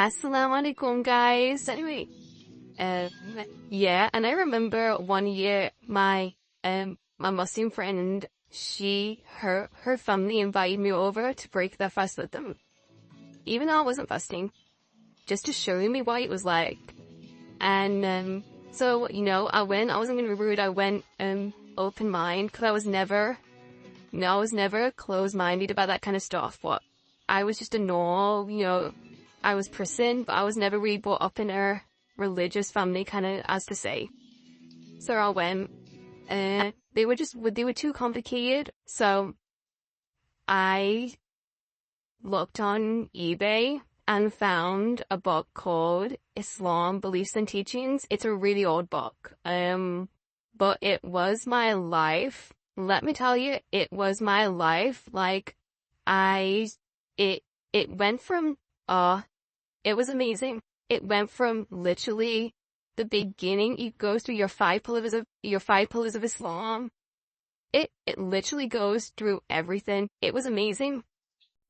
Assalamu alaikum, guys. Anyway, yeah, and I remember one year my Muslim friend, her family invited me over to break their fast with them, even though I wasn't fasting, just to show me what it was like. And so I went. I wasn't gonna be rude. I went open mind because I was never closed minded about that kind of stuff. But I was just a normal, I was person, but I was never really brought up in a religious family, kind of, as to say. So I went. They were too complicated. So I looked on eBay and found a book called Islam Beliefs and Teachings. It's a really old book. But it was my life. Let me tell you, it was my life. Like, it went from, it was amazing. It went from literally the beginning. It goes through your five pillars of Islam. It literally goes through everything. It was amazing.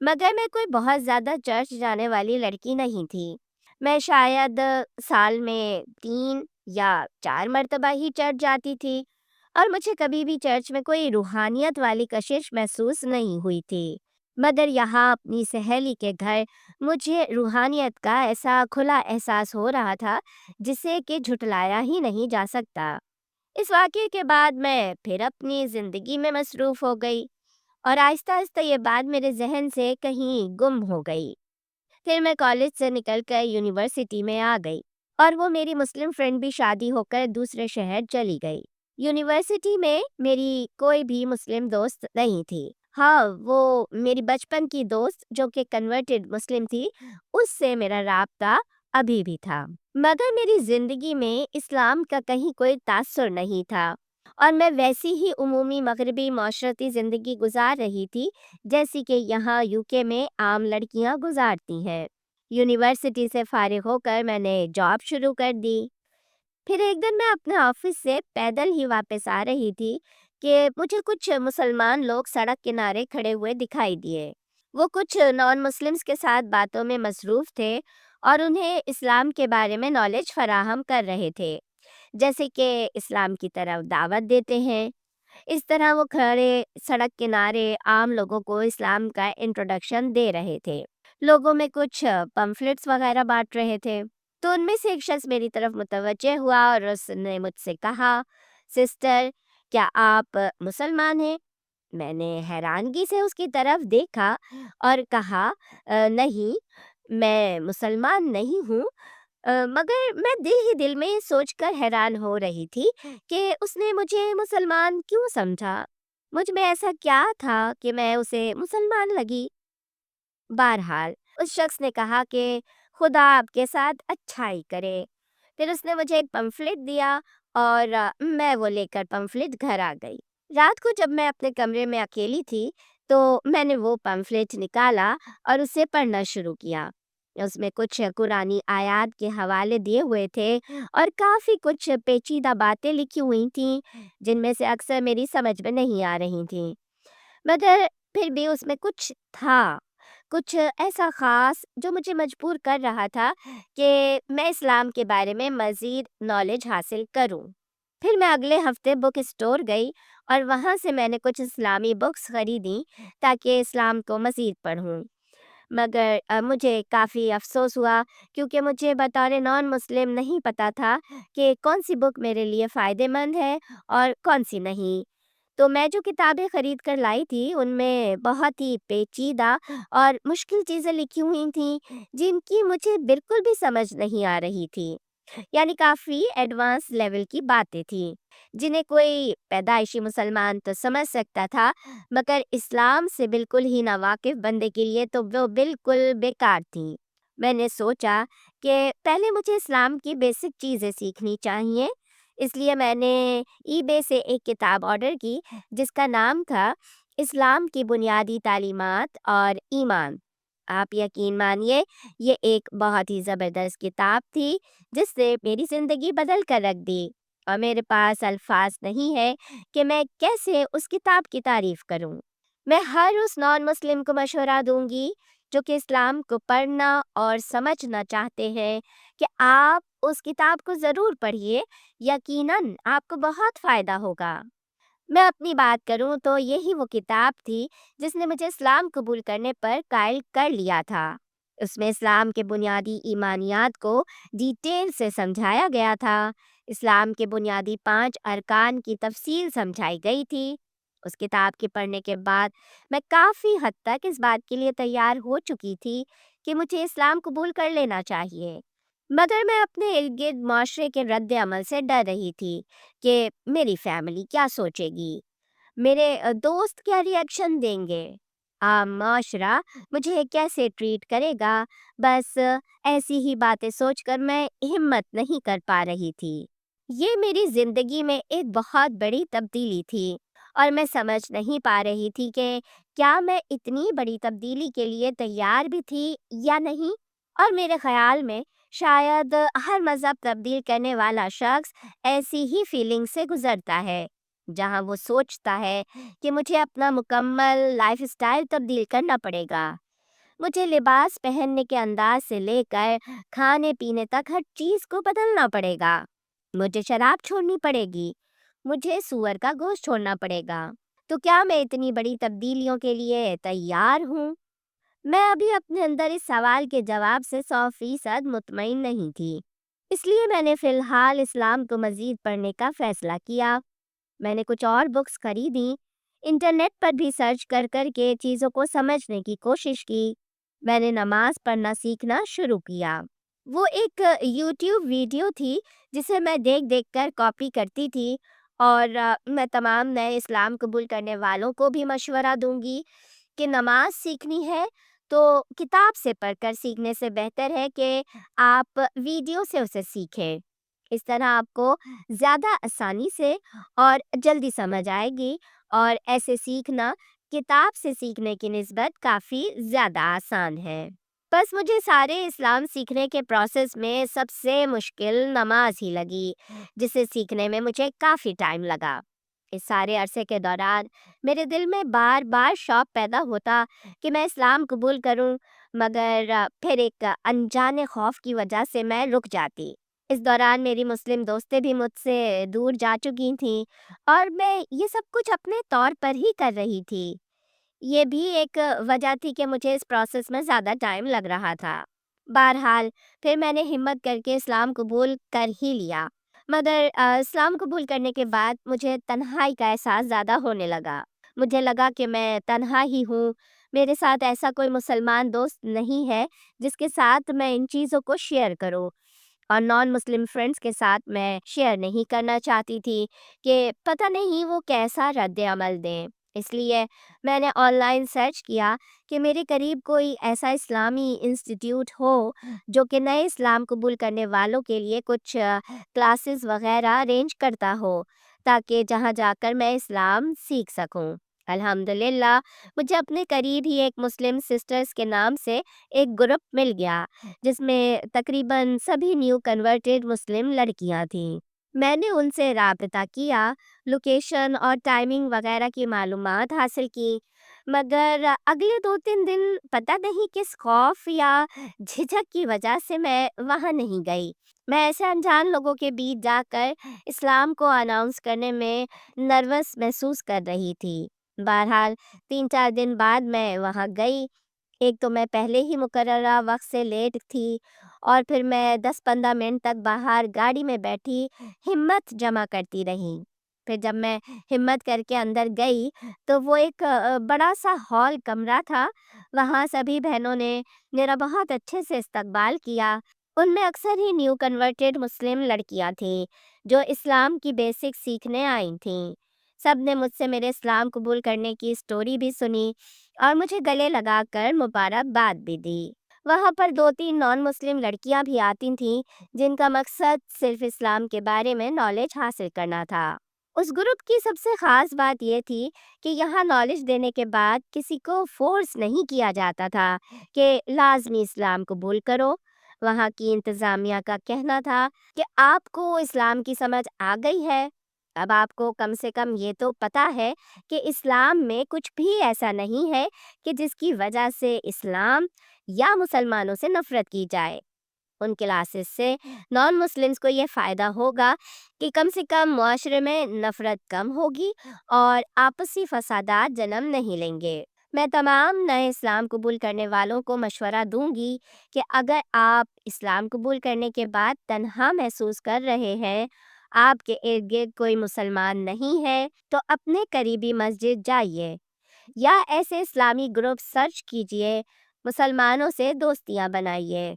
مگر میں کوئی بہت زیادہ church جانے والی لڑکی نہیں تھی۔ میں شاید سال میں 3 یا 4 مرتبہ ہی چرچ جاتی تھی، اور مجھے کبھی بھی چرچ میں کوئی روحانیت والی کشش محسوس نہیں ہوئی تھی۔ مگر یہاں اپنی سہیلی کے گھر مجھے روحانیت کا ایسا کھلا احساس ہو رہا تھا جسے کہ جھٹلایا ہی نہیں جا سکتا۔ اس واقعے کے بعد میں پھر اپنی زندگی میں مصروف ہو گئی، اور آہستہ آہستہ یہ بات میرے ذہن سے کہیں گم ہو گئی۔ پھر میں کالج سے نکل کر یونیورسٹی میں آ گئی، اور وہ میری مسلم فرینڈ بھی شادی ہو کر دوسرے شہر چلی گئی۔ یونیورسٹی میں میری کوئی بھی مسلم دوست نہیں تھی۔ ہاں، وہ میری بچپن کی دوست جو کہ کنورٹڈ مسلم تھی، اس سے میرا رابطہ ابھی بھی تھا، مگر میری زندگی میں اسلام کا کہیں کوئی تاثر نہیں تھا، اور میں ویسی ہی عمومی مغربی معاشرتی زندگی گزار رہی تھی جیسی کہ یہاں UK میں عام لڑکیاں گزارتی ہیں۔ یونیورسٹی سے فارغ ہو کر میں نے جاب شروع کر دی۔ پھر ایک دن میں اپنے آفس سے پیدل ہی واپس آ رہی تھی کہ مجھے کچھ مسلمان لوگ سڑک کنارے کھڑے ہوئے دکھائی دیے۔ وہ کچھ نان مسلمز کے ساتھ باتوں میں مصروف تھے، اور انہیں اسلام کے بارے میں نالج فراہم کر رہے تھے، جیسے کہ اسلام کی طرف دعوت دیتے ہیں۔ اس طرح وہ کھڑے سڑک کنارے عام لوگوں کو اسلام کا انٹروڈکشن دے رہے تھے، لوگوں میں کچھ پمفلٹس وغیرہ بانٹ رہے تھے۔ تو ان میں سے ایک شخص میری طرف متوجہ ہوا اور اس نے مجھ سے کہا، سسٹر، کیا آپ مسلمان ہیں؟ میں نے حیرانگی سے اس کی طرف دیکھا اور کہا، نہیں، میں مسلمان نہیں ہوں۔ مگر میں دل ہی دل میں سوچ کر حیران ہو رہی تھی کہ اس نے مجھے مسلمان کیوں سمجھا؟ مجھ میں ایسا کیا تھا کہ میں اسے مسلمان لگی؟ بہرحال اس شخص نے کہا کہ خدا آپ کے ساتھ اچھائی کرے۔ پھر اس نے مجھے ایک پمفلٹ دیا، اور میں وہ لے کر پمفلٹ گھر آ گئی۔ رات کو جب میں اپنے کمرے میں اکیلی تھی تو میں نے وہ پمفلٹ نکالا اور اسے پڑھنا شروع کیا۔ اس میں کچھ قرآنی آیات کے حوالے دیے ہوئے تھے، اور کافی کچھ پیچیدہ باتیں لکھی ہوئی تھیں جن میں سے اکثر میری سمجھ میں نہیں آ رہی تھیں، مگر پھر بھی اس میں کچھ تھا، کچھ ایسا خاص جو مجھے مجبور کر رہا تھا کہ میں اسلام کے بارے میں مزید نالج حاصل کروں۔ پھر میں اگلے ہفتے بک اسٹور گئی، اور وہاں سے میں نے کچھ اسلامی بکس خریدیں تاکہ اسلام کو مزید پڑھوں۔ مگر مجھے کافی افسوس ہوا، کیونکہ مجھے بطور نان مسلم نہیں پتہ تھا کہ کون سی بک میرے لیے فائدہ مند ہے اور کون سی نہیں۔ تو میں جو کتابیں خرید کر لائی تھی ان میں بہت ہی پیچیدہ اور مشکل چیزیں لکھی ہوئی تھیں جن کی مجھے بالکل بھی سمجھ نہیں آ رہی تھی، یعنی کافی ایڈوانس لیول کی باتیں تھیں جنہیں کوئی پیدائشی مسلمان تو سمجھ سکتا تھا، مگر اسلام سے بالکل ہی ناواقف بندے کے لیے تو وہ بالکل بیکار تھیں۔ میں نے سوچا کہ پہلے مجھے اسلام کی بیسک چیزیں سیکھنی چاہیے، اس لیے میں نے eBay سے ایک کتاب آرڈر کی جس کا نام تھا اسلام کی بنیادی تعلیمات اور ایمان۔ آپ یقین مانیے، یہ ایک بہت ہی زبردست کتاب تھی جس نے میری زندگی بدل کر رکھ دی، اور میرے پاس الفاظ نہیں ہے کہ میں کیسے اس کتاب کی تعریف کروں۔ میں ہر اس نان مسلم کو مشورہ دوں گی جو کہ اسلام کو پڑھنا اور سمجھنا چاہتے ہیں کہ آپ اس کتاب کو ضرور پڑھیے، یقیناً آپ کو بہت فائدہ ہوگا۔ میں اپنی بات کروں تو یہی وہ کتاب تھی جس نے مجھے اسلام قبول کرنے پر قائل کر لیا تھا۔ اس میں اسلام کے بنیادی ایمانیات کو ڈیٹیل سے سمجھایا گیا تھا، اسلام کے بنیادی 5 ارکان کی تفصیل سمجھائی گئی تھی۔ اس کتاب کے پڑھنے کے بعد میں کافی حد تک اس بات کے لیے تیار ہو چکی تھی کہ مجھے اسلام قبول کر لینا چاہیے، مگر میں اپنے ارد گرد معاشرے کے رد عمل سے ڈر رہی تھی کہ میری فیملی کیا سوچے گی، میرے دوست کیا ری ایکشن دیں گے، عام معاشرہ مجھے کیسے ٹریٹ کرے گا۔ بس ایسی ہی باتیں سوچ کر میں ہمت نہیں کر پا رہی تھی۔ یہ میری زندگی میں ایک بہت بڑی تبدیلی تھی، اور میں سمجھ نہیں پا رہی تھی کہ کیا میں اتنی بڑی تبدیلی کے لیے تیار بھی تھی یا نہیں۔ اور میرے خیال میں شاید ہر مذہب تبدیل کرنے والا شخص ایسی ہی فیلنگ سے گزرتا ہے، جہاں وہ سوچتا ہے کہ مجھے اپنا مکمل لائف اسٹائل تبدیل کرنا پڑے گا، مجھے لباس پہننے کے انداز سے لے کر کھانے پینے تک ہر چیز کو بدلنا پڑے گا۔ مجھے شراب چھوڑنی پڑے گی، مجھے سور کا گوشت چھوڑنا پڑے گا۔ تو کیا میں اتنی بڑی تبدیلیوں کے لیے تیار ہوں؟ میں ابھی اپنے اندر اس سوال کے جواب سے 100% مطمئن نہیں تھی۔ اس لیے میں نے فی الحال اسلام کو مزید پڑھنے کا فیصلہ کیا۔ میں نے کچھ اور بکس خریدیں، انٹرنیٹ پر بھی سرچ کر کر کے چیزوں کو سمجھنے کی کوشش کی۔ میں نے نماز پڑھنا سیکھنا شروع کیا۔ وہ ایک یوٹیوب ویڈیو تھی جسے میں دیکھ دیکھ کر کاپی کرتی تھی، اور میں تمام نئے اسلام قبول کرنے والوں کو بھی مشورہ دوں گی کہ نماز سیکھنی ہے تو کتاب سے پڑھ کر سیکھنے سے بہتر ہے کہ آپ ویڈیو سے اسے سیکھیں۔ اس طرح آپ کو زیادہ آسانی سے اور جلدی سمجھ آئے گی، اور ایسے سیکھنا کتاب سے سیکھنے کی نسبت کافی زیادہ آسان ہے۔ بس مجھے سارے اسلام سیکھنے کے پروسیس میں سب سے مشکل نماز ہی لگی، جسے سیکھنے میں مجھے کافی ٹائم لگا۔ اس سارے عرصے کے دوران میرے دل میں بار بار شوق پیدا ہوتا کہ میں اسلام قبول کروں، مگر پھر ایک انجانے خوف کی وجہ سے میں رک جاتی۔ اس دوران میری مسلم دوستیں بھی مجھ سے دور جا چکی تھیں، اور میں یہ سب کچھ اپنے طور پر ہی کر رہی تھی۔ یہ بھی ایک وجہ تھی کہ مجھے اس پروسیس میں زیادہ ٹائم لگ رہا تھا۔ بہرحال پھر میں نے ہمت کر کے اسلام قبول کر ہی لیا، مگر اسلام قبول کرنے کے بعد مجھے تنہائی کا احساس زیادہ ہونے لگا۔ مجھے لگا کہ میں تنہا ہی ہوں، میرے ساتھ ایسا کوئی مسلمان دوست نہیں ہے جس کے ساتھ میں ان چیزوں کو شیئر کروں، اور نان مسلم فرینڈس کے ساتھ میں شیئر نہیں کرنا چاہتی تھی کہ پتہ نہیں وہ کیسا رد عمل دیں۔ اس لیے میں نے آن لائن سرچ کیا کہ میرے قریب کوئی ایسا اسلامی انسٹیٹیوٹ ہو جو کہ نئے اسلام قبول کرنے والوں کے لیے کچھ کلاسز وغیرہ ارینج کرتا ہو، تاکہ جہاں جا کر میں اسلام سیکھ سکوں۔ الحمدللہ مجھے اپنے قریب ہی ایک مسلم سسٹرز کے نام سے ایک گروپ مل گیا، جس میں تقریباً سبھی نیو کنورٹڈ مسلم لڑکیاں تھیں۔ میں نے ان سے رابطہ کیا، لوکیشن اور ٹائمنگ وغیرہ کی معلومات حاصل کی، مگر اگلے 2-3 دن پتہ نہیں کس خوف یا جھجک کی وجہ سے میں وہاں نہیں گئی۔ میں ایسے انجان لوگوں کے بیچ جا کر اسلام کو اناؤنس کرنے میں نروس محسوس کر رہی تھی۔ بہرحال 3-4 دن بعد میں وہاں گئی۔ ایک تو میں پہلے ہی مقررہ وقت سے لیٹ تھی، اور پھر میں 10-15 منٹ تک باہر گاڑی میں بیٹھی ہمت جمع کرتی رہی۔ پھر جب میں ہمت کر کے اندر گئی تو وہ ایک بڑا سا ہال کمرہ تھا۔ وہاں سبھی بہنوں نے میرا بہت اچھے سے استقبال کیا۔ ان میں اکثر ہی نیو کنورٹڈ مسلم لڑکیاں تھیں جو اسلام کی بیسک سیکھنے آئی تھیں۔ سب نے مجھ سے میرے اسلام قبول کرنے کی سٹوری بھی سنی، اور مجھے گلے لگا کر مبارکباد بھی دی۔ وہاں پر 2-3 نان مسلم لڑکیاں بھی آتی تھیں جن کا مقصد صرف اسلام کے بارے میں نالج حاصل کرنا تھا۔ اس گروپ کی سب سے خاص بات یہ تھی کہ یہاں نالج دینے کے بعد کسی کو فورس نہیں کیا جاتا تھا کہ لازمی اسلام قبول کرو۔ وہاں کی انتظامیہ کا کہنا تھا کہ آپ کو اسلام کی سمجھ آ گئی ہے، اب آپ کو کم سے کم یہ تو پتہ ہے کہ اسلام میں کچھ بھی ایسا نہیں ہے کہ جس کی وجہ سے اسلام یا مسلمانوں سے نفرت کی جائے۔ ان کلاسز سے نان مسلمز کو یہ فائدہ ہوگا کہ کم سے کم معاشرے میں نفرت کم ہوگی اور آپسی فسادات جنم نہیں لیں گے۔ میں تمام نئے اسلام قبول کرنے والوں کو مشورہ دوں گی کہ اگر آپ اسلام قبول کرنے کے بعد تنہا محسوس کر رہے ہیں، آپ کے ارد گرد کوئی مسلمان نہیں ہے، تو اپنے قریبی مسجد جائیے یا ایسے اسلامی گروپ سرچ کیجیے، مسلمانوں سے دوستیاں بنائیے۔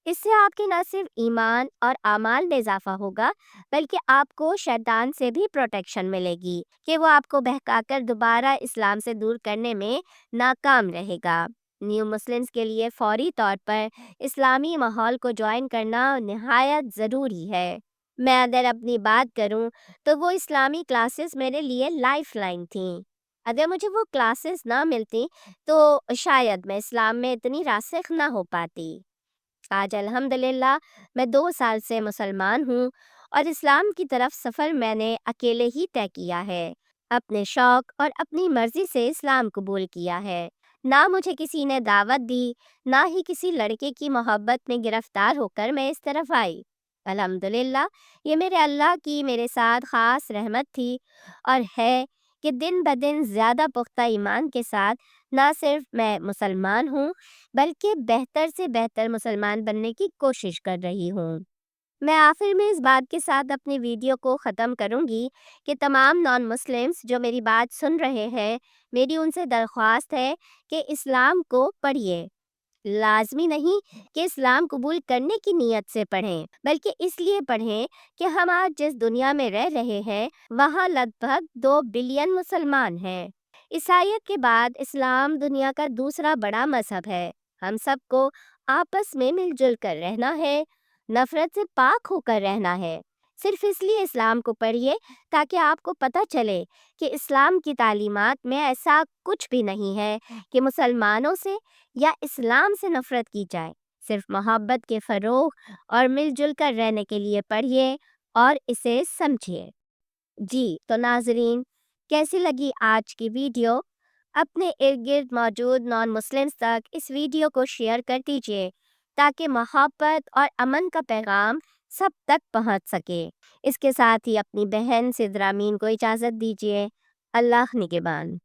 اس سے آپ کی نہ صرف ایمان اور اعمال میں اضافہ ہوگا، بلکہ آپ کو شیطان سے بھی پروٹیکشن ملے گی کہ وہ آپ کو بہکا کر دوبارہ اسلام سے دور کرنے میں ناکام رہے گا۔ نیو مسلمز کے لیے فوری طور پر اسلامی ماحول کو جوائن کرنا نہایت ضروری ہے۔ میں اگر اپنی بات کروں تو وہ اسلامی کلاسز میرے لیے لائف لائن تھیں۔ اگر مجھے وہ کلاسز نہ ملتی تو شاید میں اسلام میں اتنی راسخ نہ ہو پاتی۔ آج الحمدللہ میں 2 سال سے مسلمان ہوں، اور اسلام کی طرف سفر میں نے اکیلے ہی طے کیا ہے، اپنے شوق اور اپنی مرضی سے اسلام قبول کیا ہے۔ نہ مجھے کسی نے دعوت دی، نہ ہی کسی لڑکے کی محبت میں گرفتار ہو کر میں اس طرف آئی۔ الحمدللہ یہ میرے اللہ کی میرے ساتھ خاص رحمت تھی اور ہے کہ دن بدن زیادہ پختہ ایمان کے ساتھ نہ صرف میں مسلمان ہوں بلکہ بہتر سے بہتر مسلمان بننے کی کوشش کر رہی ہوں۔ میں آخر میں اس بات کے ساتھ اپنی ویڈیو کو ختم کروں گی کہ تمام نان مسلمس جو میری بات سن رہے ہیں، میری ان سے درخواست ہے کہ اسلام کو پڑھیے۔ لازمی نہیں کہ اسلام قبول کرنے کی نیت سے پڑھیں، بلکہ اس لیے پڑھیں کہ ہم آج جس دنیا میں رہ رہے ہیں وہاں لگ بھگ 2 بلین مسلمان ہیں۔ عیسائیت کے بعد اسلام دنیا کا دوسرا بڑا مذہب ہے۔ ہم سب کو آپس میں مل جل کر رہنا ہے، نفرت سے پاک ہو کر رہنا ہے۔ صرف اس لیے اسلام کو پڑھیے تاکہ آپ کو پتہ چلے کہ اسلام کی تعلیمات میں ایسا کچھ بھی نہیں ہے کہ مسلمانوں سے یا اسلام سے نفرت کی جائے۔ صرف محبت کے فروغ اور مل جل کر رہنے کے لیے پڑھیے اور اسے سمجھیے۔ جی تو ناظرین، کیسی لگی آج کی ویڈیو؟ اپنے ارد گرد موجود نان مسلمس تک اس ویڈیو کو شیئر کر دیجیے تاکہ محبت اور امن کا پیغام سب تک پہنچ سکے۔ اس کے ساتھ ہی اپنی بہن سدرامین کو اجازت دیجیے۔ اللہ نگہبان۔